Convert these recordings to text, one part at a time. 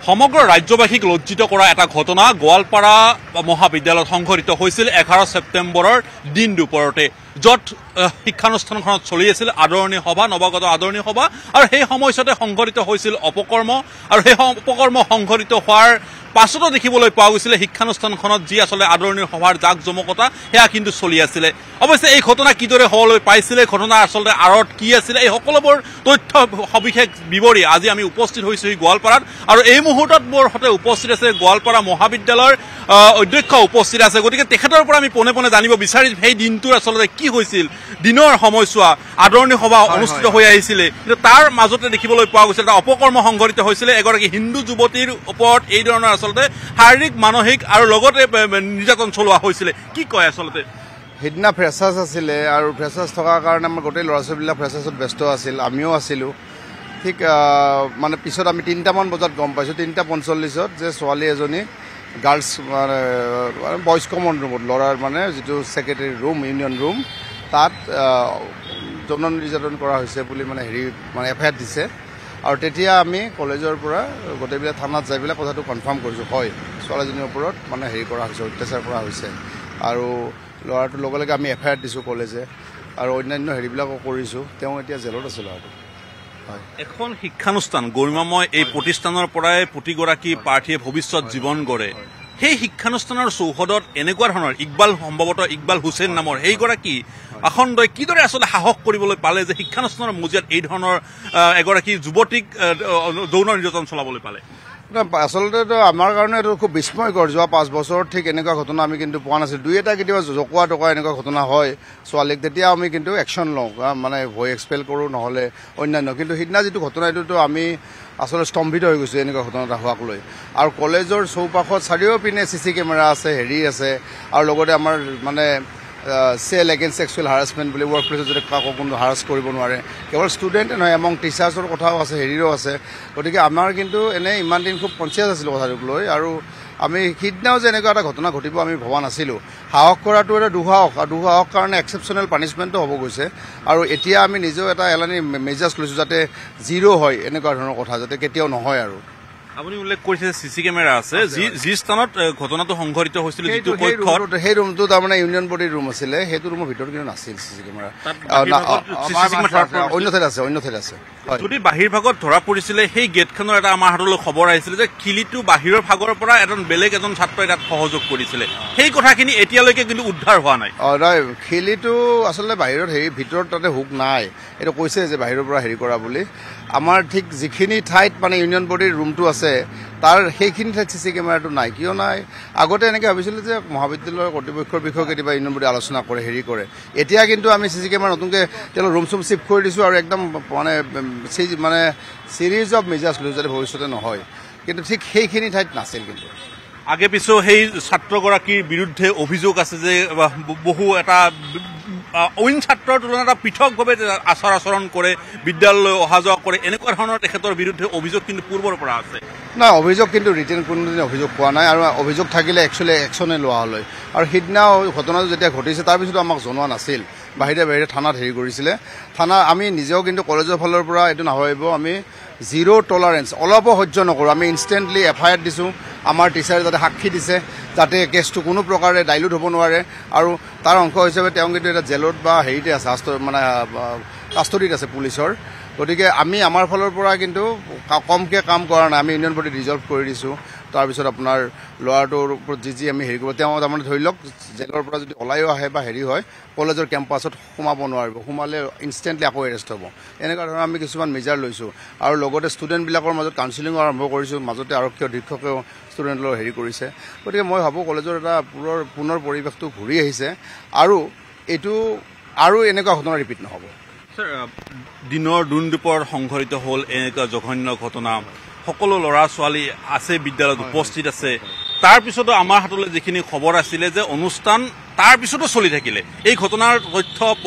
সমগ্ৰ ৰাজ্যবাসীক লজ্জিত কৰা এটা ঘটনা গোৱালপাৰা মহাবিদ্যালয়ত সংঘটিত হৈছিল 11 ছেপ্টেম্বৰৰ দিন দুপৰতে য'ত শিক্ষানুষ্ঠানখনত চলি আছিল আদৰণি সভা নৱাগত আদৰণি সভা আৰু সেই সময়তে সংঘটিত হৈছিল অপকৰ্ম আৰু সেই অপকৰ্ম সংঘটিত হোৱাৰ পাছতো দেখিবলৈ পোৱা গৈছিল শিক্ষানুষ্ঠানখনত যি আসলে আদৰণি সভাৰ জাক জমকতা হেয়া কিন্তু চলি আছিল অৱশ্যে এই ঘটনা কিদৰে হ'বলৈ পাইছিল ঘটনা আসলে আৰত কি আছিল এই সকলোবোৰ তথ্য সবিশেষ বিৱৰি আজি আমি উপস্থিত হৈছো গোৱালপাৰাত আৰু এই মুহূৰ্তত মোৰ হতে উপস্থিত আছে গোৱালপাৰা মহাবিদ্যালয়ৰ অধ্যক্ষ উপস্থিত আছে গতিকে তেখেতৰ পৰা আমি পোনে পোনে জানিব বিচাৰি সেই দিনটোৰ আসলে কি হৈছিল দিনৰ সময়ছোৱা আদৰণি সভা অনুষ্ঠিত হৈ আহিছিল কিন্তু তাৰ মাজতে দেখিবলৈ পোৱা গৈছিল এটা অপকৰ্ম সংঘটিত হৈছিল এগৰাকী হিন্দু যুৱতীৰ ওপৰত এই ধৰণৰ আসলে শাৰীৰিক মানসিক আৰু লগতে নিৰ্যাতন চলোৱা হৈছিল কি কয় আসলে সিদিনা ফ্ৰেছাৰ্ছ আছিলে আৰু ফ্ৰেছাৰ্ছ থকাৰ কাৰণে আমাৰ গোটেই ল'ৰা ছোৱালীবিলাক ফ্ৰেছাৰ্ছত ব্যস্ত আছিল আমিও আছিলোঁ ঠিক মানে পিছত আমি 3টামান বজাত গম পাইছোঁ 3:45 যে ছোৱালী এজনী গাৰ্লছ মানে বইজ কমন ৰুমত ল'ৰাৰ মানে যিটো ছেক্ৰেটাৰী ৰুম ইউনিয়ন ৰুম তাত যৌন নিৰ্যাতন কৰা হৈছে বুলি মানে মানে এফআইআৰ দিছে আৰু তেতিয়া আমি কলেজৰ পৰা গোটেইবিলাক থানাত যাই পেলাই কথাটো কনফাৰ্ম কৰিছোঁ হয় ছোৱালীজনীৰ ওপৰত মানে কৰা হৈছে অত্যাচাৰ কৰা হৈছে আৰু ল'ৰাটোৰ লগে লগে আমি এফআইআৰ দিছোঁ কলেজে আৰু অন্যান্য হেৰিবিলাকো কৰিছোঁ তেওঁ এতিয়া জেলত আছে ল'ৰাটো এখন শিক্ষানুষ্ঠান গৰিমাময় এই প্ৰতিষ্ঠানৰ পৰাই প্ৰতিগৰাকী প্ৰাৰ্থীয়ে ভৱিষ্যত জীৱন গঢ়ে সেই শিক্ষানুষ্ঠানৰ চৌহদত এনেকুৱা ধৰণৰ সম্ভৱতঃ ইকবাল হুছেইন নামৰ সেইগৰাকী আসন্দই কিদৰে আসলে সাহস কৰিবলৈ পালে যে শিক্ষানুষ্ঠানৰ মজিয়াত এই ধৰণৰ এগৰাকী যুৱতীক যৌন নিৰ্যাতন চলাবলৈ পালে আচলতেতো আমাৰ কাৰণে এইটো খুব বিস্ময়কৰ যোৱা 5 বছৰ ঠিক এনেকুৱা ঘটনা আমি কিন্তু পোৱা নাছিলোঁ দুই এটা কেতিয়াবা জকোৱা টকা এনেকুৱা ঘটনা হয় ছোৱালীক তেতিয়া আমি কিন্তু একশ্যন লওঁ মানে ভয় এক্সপেল কৰোঁ নহ'লে অন্যান্য কিন্তু সিদিনা যিটো ঘটনা এইটোতো আমি আচলতে স্তম্ভিত হৈ গৈছোঁ এনেকুৱা ঘটনা এটা হোৱাক লৈ আৰু কলেজৰ চৌপাশত চাৰিওপিনে CC কেমেৰা আছে আছে আৰু লগতে আমাৰ মানে চেল এগেইনষ্ট ছেক্সুৱেল হাৰাছমেণ্ট বুলি ৱৰ্ক প্লেছত যদি কাকো কোনো হাৰাছ কৰিব নোৱাৰে কেৱল ষ্টুডেণ্টে নহয় এমং টিচাৰ্ছৰ কথাও আছে আছে গতিকে আমাৰ কিন্তু এনেই ইমান দিন খুব কনচিয়াছ আছিলোঁ কথাটোক লৈ আৰু আমি সিদিনাও যে এনেকুৱা এটা ঘটনা ঘটিব আমি ভবা নাছিলোঁ সাহস কৰাটো এটা দুঃসাহস আৰু দুঃসাহস কাৰণে এক্সেপশ্যনেল পানিছমেণ্টো হ'ব গৈছে আৰু এতিয়া আমি নিজেও এটা এলানি মেজাৰ্ছ লৈছোঁ যাতে জিৰ' হয় এনেকুৱা ধৰণৰ কথা যাতে কেতিয়াও নহয় আৰু আপুনি উল্লেখ কৰিছে CC কেমেৰা আছে যি স্থানত ঘটনাটো সংঘটিত হৈছিল যিটো সেই ৰুমটো তাৰমানে ইউনিয়ন বডিৰ ৰুম আছিলে সেইটো ৰুমৰ ভিতৰত কিন্তু নাছিল CC কেমেৰা অন্য ঠাইত আছে যদি বাহিৰ ভাগত ধৰা পৰিছিলে সেই গেটখনৰ এটা আমাৰ হাতলৈ খবৰ আহিছিলে যে খিলিটো বাহিৰৰ ভাগৰ পৰা বেলেগ এজন ছাত্ৰই তাত সহযোগ কৰিছিলে সেই কথাখিনি এতিয়ালৈকে কিন্তু উদ্ধাৰ হোৱা নাই খিলিটো আচলতে বাহিৰত ভিতৰত তাতে হুক নাই এইটো কৈছে যে বাহিৰৰ পৰা কৰা বুলি আমাৰ ঠিক যিখিনি ঠাইত মানে ইউনিয়ন বডিৰ ৰুমটো আছে তাৰ সেইখিনি ঠাইত CC কেমেৰাটো নাই কিয় নাই আগতে এনেকৈ ভাবিছিলোঁ যে মহাবিদ্যালয়ৰ কৰ্তৃপক্ষৰ বিষয়ে কেতিয়াবা ইউনিয়ন বডি আলোচনা কৰে কৰে এতিয়া কিন্তু আমি CC কেমেৰা নতুনকৈ তেওঁলোকৰ ৰুম চুম শিফ্ট কৰি দিছোঁ আৰু একদম মানে চিৰিজ অফ মেজাৰ্ছ লৈ যাতে ভৱিষ্যতে নহয় কিন্তু ঠিক সেইখিনি ঠাইত নাছিল কিন্তু আগে পিছৰ সেই ছাত্ৰগৰাকীৰ বিৰুদ্ধে অভিযোগ আছে যে বহু এটা অইন ছাত্ৰৰ তুলনাত পৃথকভাৱে আচাৰ আচৰণ কৰে বিদ্যালয়লৈ অহা যোৱা কৰে এনেকুৱা ধৰণৰ তেখেতৰ বিৰুদ্ধে অভিযোগ কিন্তু পূৰ্বৰ পৰা আছে না অভিযোগ কিন্তু ৰিটেন কোনোদিনে অভিযোগ পোৱা নাই আৰু অভিযোগ থাকিলে একচুৱেলি একশ্যনে লোৱা হ'লে আৰু সিদিনা ঘটনাটো যেতিয়া ঘটিছে তাৰপিছতো আমাক জনোৱা নাছিল বাহিৰে থানাত কৰিছিলে থানা আমি নিজেও কিন্তু কলেজৰ ফালৰ পৰা এইটো নাভাবিব আমি জিৰ' টলাৰেঞ্চ অলপো সহ্য নকৰোঁ আমি ইনষ্টেণ্টলি এফআইআৰ দিছোঁ আমাৰ টিচাৰে যাতে সাক্ষী দিছে যাতে কেছটো কোনো প্ৰকাৰে ডাইলুট হ'ব নোৱাৰে আৰু তাৰ অংশ হিচাপে তেওঁ কিন্তু এটা জেলত বা আছে মানে কাষ্টডিত আছে পুলিচৰ গতিকে আমি আমাৰ ফালৰ পৰা কিন্তু কমকৈ কাম কৰা নাই আমি ইউনিয়ন বডি ৰিজল্ভ কৰি দিছোঁ তাৰপিছত আপোনাৰ ল'ৰাটোৰ ওপৰত যি আমি কৰিব তেওঁ তাৰমানে ধৰি লওক জেলৰ পৰা যদি ওলাইও আহে বা হয় কলেজৰ কেম্পাছত সোমাব নোৱাৰিব সোমালে ইনষ্টেণ্টলি আকৌ এৰেষ্ট হ'ব এনেকুৱা ধৰণৰ আমি কিছুমান মেজাৰ লৈছোঁ আৰু লগতে ষ্টুডেণ্টবিলাকৰ মাজত কাউন্সিলিঙো আৰম্ভ কৰিছোঁ মাজতে আৰক্ষী অধীক্ষকেও ষ্টুডেণ্টলৈ কৰিছে গতিকে মই ভাবোঁ কলেজৰ এটা পুনৰ পৰিৱেশটো ঘূৰি আহিছে আৰু এইটো আৰু এনেকুৱা ঘটনা ৰিপিট নহ'ব দিনৰ দুপৰত সংঘটিত হ'ল এনেকুৱা জঘন্য ঘটনা সকলো ল'ৰা ছোৱালী আছে বিদ্যালয়ত উপস্থিত আছে তাৰপিছতো আমাৰ হাতলৈ যিখিনি খবৰ আছিলে যে অনুষ্ঠান তাৰ পিছতো চলি থাকিলে এই ঘটনাৰ তথ্য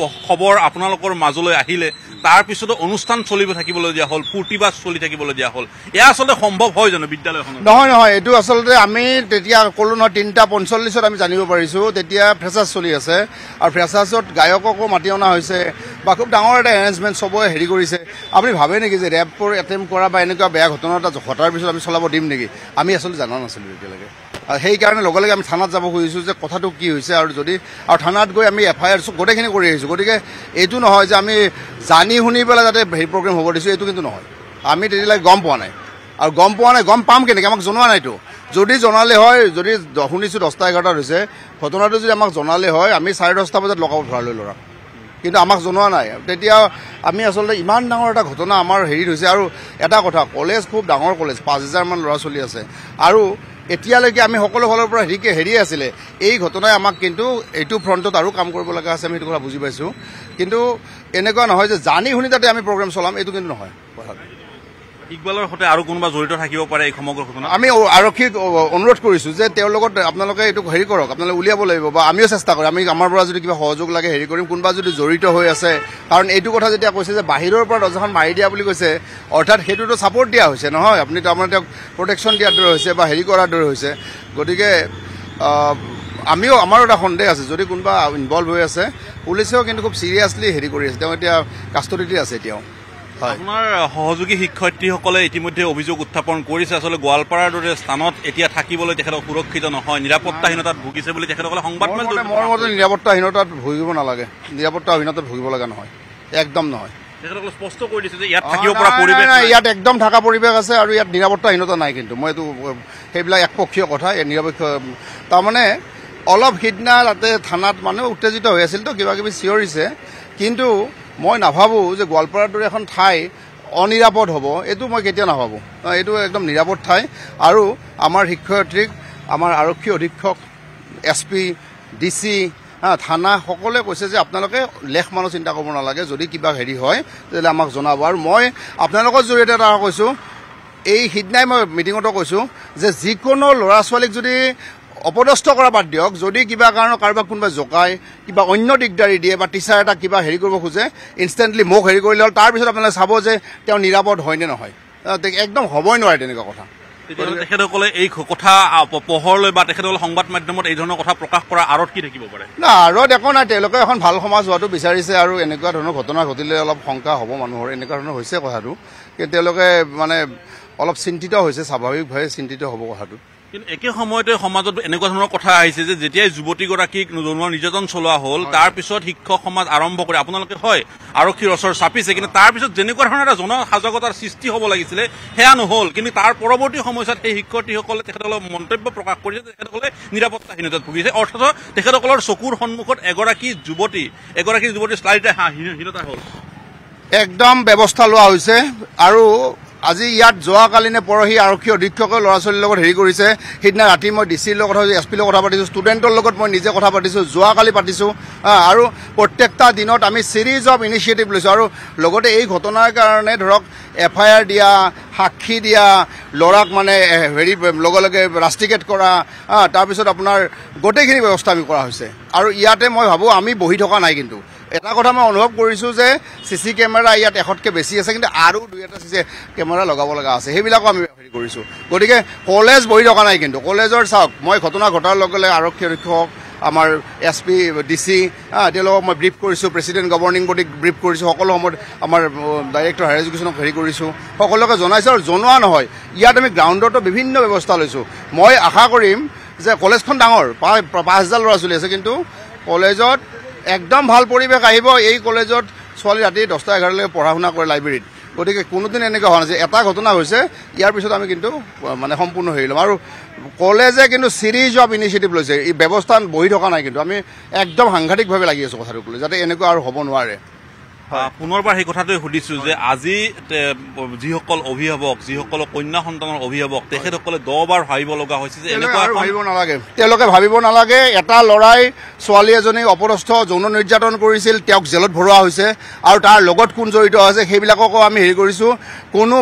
খবৰ আপোনালোকৰ মাজলৈ আহিলে তাৰ পিছতো অনুষ্ঠান চলিব থাকিবলৈ দিয়া হ'ল প্ৰতিবাদ চলি থাকিবলৈ দিয়া হ'ল এয়া আচলতে সম্ভৱ হয় জানো বিদ্যালয়খনত নহয় এইটো আচলতে আমি তেতিয়া ক'লো নহয় 3:45 আমি জানিব পাৰিছো তেতিয়া ফ্ৰেচাৰ্ছ চলি আছে আৰু ফ্ৰেচাৰ্ছত গায়ককো মাতি অনা হৈছে বা খুব ডাঙৰ এটা এৰেঞ্জমেণ্ট চবৰে হেৰি কৰিছে আপুনি ভাবে নেকি যে ৰেপৰ এটেম্প কৰা বা এনেকুৱা বেয়া ঘটনা এটা ঘটাৰ পিছত আমি চলাব দিম নেকি আমি আচলতে জানা নাছিলোঁ এতিয়ালৈকে সেইকাৰণে লগে লগে আমি থানাত যাব খুজিছোঁ যে কথাটো কি হৈছে আৰু থানাত গৈ আমি FIR গোটেইখিনি কৰি আহিছোঁ গতিকে এইটো নহয় যে আমি জানি শুনি পেলাই যাতে হেৰি প্ৰগ্ৰেম হ'ব দিছোঁ এইটো কিন্তু নহয় আমি তেতিয়ালৈকে গম পোৱা নাই আৰু গম পাম কেনেকৈ আমাক জনোৱা নাইতো যদি জনালে হয় যদি শুনিছোঁ 10:11 হৈছে ঘটনাটো যদি আমাক জনালে হয় আমি 10:30 বজাত লগাব ধৰালৈ ল'ৰা কিন্তু আমাক জনোৱা নাই তেতিয়া আমি আচলতে ইমান ডাঙৰ এটা ঘটনা আমাৰ হেৰিত হৈছে আৰু এটা কথা কলেজ খুব ডাঙৰ কলেজ 5,000 মান ল'ৰা ছোৱালী আছে আৰু এতিয়ালৈকে আমি সকলো ফালৰ পৰা হেৰি আছিলে এই ঘটনাই আমাক কিন্তু এইটো ফ্ৰণ্টত আৰু কাম কৰিব লগা আছে আমি এইটো কথা বুজি পাইছোঁ কিন্তু এনেকুৱা নহয় যে জানি শুনি তাতে আমি প্ৰগ্ৰেম চলাম এইটো কিন্তু নহয় কথাটো ইকবালৰ সৈতে আৰু কোনোবা জড়িত থাকিব পাৰে এই সমগ্ৰ ঘটনা আমি আৰক্ষীক অনুৰোধ কৰিছোঁ যে তেওঁৰ লগত আপোনালোকে এইটো হেৰি কৰক আপোনালোকে উলিয়াব লাগিব বা আমিও চেষ্টা কৰিম আমি আমাৰ পৰা যদি কিবা সহযোগ লাগে হেৰি কৰিম কোনোবা যদি জড়িত হৈ আছে কাৰণ এইটো কথা যেতিয়া কৈছে যে বাহিৰৰ পৰা দৰ্জাখন মাৰি দিয়া বুলি কৈছে অৰ্থাৎ সেইটোতো ছাপৰ্ট দিয়া হৈছে নহয় আপুনি তাৰমানে তেওঁক প্ৰটেকশ্যন দিয়াৰ দৰে হৈছে বা হেৰি কৰাৰ দৰে হৈছে গতিকে আমিও আমাৰো এটা সন্দেহ আছে যদি কোনোবা ইনভলভ হৈ আছে পুলিচেও কিন্তু খুব চিৰিয়াছলি হেৰি কৰি আছে তেওঁ এতিয়া কাষ্টডিতে আছে এতিয়াও আপোনাৰ সহযোগী শিক্ষয়িত্ৰীসকলে ইতিমধ্যে অভিযোগ উত্থাপন কৰিছে আচলতে গোৱালপাৰাৰ দৰে স্থানত এতিয়া থাকিবলৈ তেখেতক সুৰক্ষিত নহয় নিৰাপত্তাহীনতাত ভুগিছে বুলি তেখেতসকলে সংবাদ মোৰ মতে নিৰাপত্তাহীনতাত ভুগিব নালাগে নিৰাপত্তাহীনতাত ভুগিব লগা নহয় একদম নহয় তেখেতসকলে স্পষ্ট কৰি দিছে যে ইয়াত থাকিব পৰা পৰিৱেশ ইয়াত একদম থকা পৰিৱেশ আছে আৰু ইয়াত নিৰাপত্তাহীনতা নাই কিন্তু মই এইটো সেইবিলাক একপক্ষীয় কথা নিৰপেক্ষ তাৰমানে অলপ সিদিনা তাতে থানাত মানুহ উত্তেজিত হৈ আছিল তো কিবা কিবি চিঞৰিছে কিন্তু মই নাভাবোঁ যে গোৱালপাৰাৰ দৰে এখন ঠাই অনিৰাপদ হ'ব এইটো মই কেতিয়া নাভাবোঁ এইটো একদম নিৰাপদ ঠাই আৰু আমাৰ শিক্ষয়িত্ৰীক আমাৰ আৰক্ষী অধীক্ষক SP DC থানা সকলোৱে কৈছে যে আপোনালোকে লেখ মানুহ চিন্তা কৰিব নালাগে যদি কিবা হেৰি হয় তেতিয়াহ'লে আমাক জনাব আৰু মই আপোনালোকৰ জৰিয়তে এটা কৈছোঁ এই সিদিনাই মই মিটিঙতো কৈছোঁ যে যিকোনো ল'ৰা ছোৱালীক যদি অপদস্থ কৰা বাদ দিয়ক যদি কিবা কাৰণত কাৰোবাক কোনোবাই জোকায় কিবা অন্য দিগদাৰী দিয়ে বা টিচাৰ এটা কিবা হেৰি কৰিব খোজে ইনষ্টেণ্টলি মোক হেৰি কৰিলে হ'ল তাৰপিছত আপোনালোকে চাব যে তেওঁ নিৰাপদ হয়নে নহয় একদম হ'বই নোৱাৰে তেনেকুৱা কথা তেখেতসকলে এই কথা পোহৰলৈ বা তেখেতসকলে সংবাদ মাধ্যমত এই ধৰণৰ কথা প্ৰকাশ কৰাৰ আঁৰত কি থাকিব পাৰে না আঁৰত একো নাই তেওঁলোকে এখন ভাল সমাজ হোৱাটো বিচাৰিছে আৰু এনেকুৱা ধৰণৰ ঘটনা ঘটিলে অলপ শংকা হ'ব মানুহৰ এনেকুৱা ধৰণৰ হৈছে কথাটো কিন্তু তেওঁলোকে মানে অলপ চিন্তিত হৈছে স্বাভাৱিকভাৱে চিন্তিত হ'ব কথাটো কিন্তু একে সময়তে সমাজত এনেকুৱা ধৰণৰ কথা আহিছে যে যেতিয়াই যুৱতীগৰাকীক জনোৱা নিৰ্যাতন চলোৱা হ'ল তাৰ পিছত শিক্ষক সমাজ আৰম্ভ কৰি আপোনালোকে হয় আৰক্ষীৰ ওচৰ চাপিছে কিন্তু তাৰ পিছত যেনেকুৱা ধৰণৰ এটা জনসজাগতাৰ সৃষ্টি হ'ব লাগিছিলে সেয়া নহ'ল কিন্তু তাৰ পৰৱৰ্তী সময়ছোৱাত সেই শিক্ষাৰ্থীসকলে তেখেতসকলক মন্তব্য প্ৰকাশ কৰিছে যে তেখেতসকলে নিৰাপত্তাহীনতাত ভুগিছে অৰ্থাৎ তেখেতসকলৰ চকুৰ সন্মুখত এগৰাকী যুৱতী শ্লাইডহীনতা হ'ল একদম ব্যৱস্থা লোৱা হৈছে আৰু আজি ইয়াত যোৱাকালি নে পৰহি আৰক্ষী অধীক্ষকে ল'ৰা ছোৱালীৰ লগত হেৰি কৰিছে সিদিনা ৰাতি মই DCৰ লগত কথা পাতিছোঁ SP লগত কথা পাতিছোঁ ষ্টুডেণ্টৰ লগত মই নিজে কথা পাতিছোঁ যোৱাকালি পাতিছোঁ আৰু প্ৰত্যেকটা দিনত আমি ছিৰিজ অফ ইনিচিয়েটিভ লৈছোঁ আৰু লগতে এই ঘটনাৰ কাৰণে ধৰক FIR দিয়া সাক্ষী দিয়া ল'ৰাক মানে হেৰি লগে লগে ৰাষ্টিকেট কৰা তাৰপিছত আপোনাৰ গোটেইখিনি ব্যৱস্থা আমি কৰা হৈছে আৰু ইয়াতে মই ভাবোঁ আমি বহি থকা নাই কিন্তু এটা কথা মই অনুভৱ কৰিছোঁ যে CC কেমেৰা ইয়াত 100কৈ বেছি আছে কিন্তু আৰু 2-এটা CC কেমেৰা লগাব লগা আছে সেইবিলাকো আমি হেৰি কৰিছোঁ গতিকে কলেজ বহি থকা নাই কিন্তু কলেজৰ চাওক মই ঘটনা ঘটাৰ লগে লগে আৰক্ষী অধীক্ষক আমাৰ SP DC তেওঁলোকক মই ব্ৰিফ কৰিছোঁ প্ৰেচিডেণ্ট গভৰ্ণিং বডিক ব্ৰিফ কৰিছোঁ সকলো সময়ত আমাৰ ডাইৰেক্টৰ হায়াৰ এডুকেশ্যনক হেৰি কৰিছোঁ সকলোকে জনাইছোঁ আৰু জনোৱা নহয় ইয়াত আমি গ্ৰাউণ্ডতো বিভিন্ন ব্যৱস্থা লৈছোঁ মই আশা কৰিম যে কলেজখন ডাঙৰ 5,000 ল'ৰা ছোৱালী আছে কিন্তু কলেজত একদম ভাল পৰিৱেশ আহিব এই কলেজত ছোৱালী ৰাতি 10-11লৈকে পঢ়া শুনা কৰে লাইব্ৰেৰীত গতিকে কোনোদিন এনেকুৱা হোৱা নাছিল এটা ঘটনা হৈছে ইয়াৰ পিছত আমি কিন্তু মানে সম্পূৰ্ণ হেৰি ল'ম আৰু কলেজে কিন্তু ছিৰিজ অফ ইনিচিয়েটিভ লৈছে এই ব্যৱস্থা বহি থকা নাই কিন্তু আমি একদম সাংঘাতিকভাৱে লাগি আছোঁ কথাটোক লৈ যাতে এনেকুৱা আৰু হ'ব নোৱাৰে পুনৰবাৰ সেই কথাটোৱে সুধিছোঁ যে আজি যিসকল অভিভাৱক যিসকল কন্যা সন্তানৰ অভিভাৱক তেখেতসকলে 10 বাৰ ভাবিব লগা হৈছে যে এনেকুৱা ভাবিব নালাগে, তেওঁলোকে ভাবিব নালাগে। এটা ল'ৰাই ছোৱালী এজনীক অপদস্থ যৌন নিৰ্যাতন কৰিছিল, তেওঁক জেলত ভৰোৱা হৈছে আৰু তাৰ লগত কোন জড়িত আছে সেইবিলাককো আমি হেৰি কৰিছোঁ।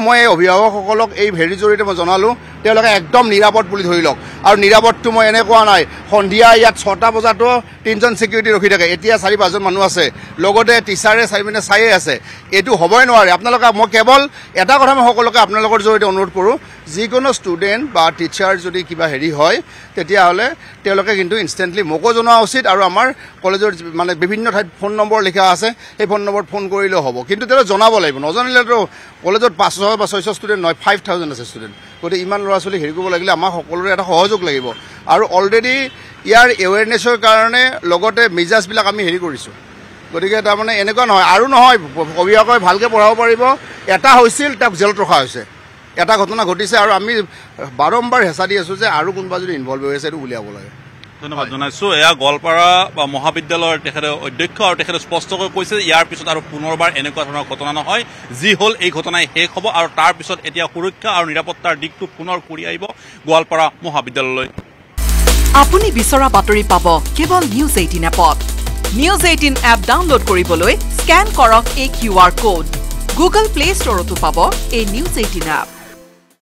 মই এই অভিভাৱকসকলক এই হেৰিৰ জৰিয়তে মই জনালোঁ তেওঁলোকে একদম নিৰাপদ বুলি ধৰি লওক। আৰু নিৰাপদটো মই এনে কোৱা নাই, সন্ধিয়া ইয়াত 6টা বজাতো 3জন ছিকিউৰিটি ৰখি থাকে, এতিয়া 4-5জন মানুহ আছে, লগতে টিচাৰে চাইয়ে আছে। এইটো হ'বই নোৱাৰে। আপোনালোকে মই কেৱল এটা কথা মই সকলোকে আপোনালোকৰ জৰিয়তে অনুৰোধ কৰোঁ, যিকোনো ষ্টুডেণ্ট বা টিচাৰ যদি কিবা হেৰি হয় তেতিয়াহ'লে তেওঁলোকে কিন্তু ইনষ্টেণ্টলি মোকো জনোৱা উচিত। আৰু আমাৰ কলেজৰ মানে বিভিন্ন ঠাইত ফোন নম্বৰ লিখা আছে, সেই ফোন নম্বৰত ফোন কৰিলেও হ'ব, কিন্তু তেওঁলোকে জনাব লাগিব। নজনালেতো কলেজত 500 বা 600 ষ্টুডেণ্ট নহয়, 5000 আছে ষ্টুডেণ্ট। গতিকে ইমান ল'ৰা ছোৱালী হেৰি কৰিব লাগিলে আমাক সকলোৰে এটা সহযোগ লাগিব। আৰু অলৰেডি ইয়াৰ এৱেৰনেছৰ কাৰণে লগতে মেজাজবিলাক আমি হেৰি কৰিছোঁ। গতিকে তাৰমানে এনেকুৱা নহয়, আৰু নহয় অভিভাৱকে ভালকৈ পঢ়াব পাৰিব। এটা হৈছিল, তেওঁক জেলত ৰখা হৈছে, এটা ঘটনা ঘটিছে, আৰু আমি বাৰম্বাৰ হেঁচা দি আছোঁ যে আৰু কোনোবা যদি ইনভলভ হৈ আছে এইটো উলিয়াব লাগে। ধন্যবাদ জনাইছোঁ। এয়া গোৱালপাৰা মহাবিদ্যালয়ৰ তেখেতে অধ্যক্ষ, আৰু তেখেতে স্পষ্টকৈ কৈছে ইয়াৰ পিছত আৰু পুনৰবাৰ এনেকুৱা ধৰণৰ ঘটনা নহয়। যি হ'ল এই ঘটনাই শেষ হ'ব, আৰু তাৰ পিছত এতিয়া সুৰক্ষা আৰু নিৰাপত্তাৰ দিশটো পুনৰ ঘূৰি আহিব গোৱালপাৰা মহাবিদ্যালয়লৈ। আপুনি বিচৰা বাতৰি পাব কেৱল নিউজ 18 এপত। নিউজ 18 এপ ডাউনলোড কৰিবলৈ স্কেন কৰক এই QR কোড। গুগল প্লে ষ্টৰতো পাব এই নিউজ 18 এপ।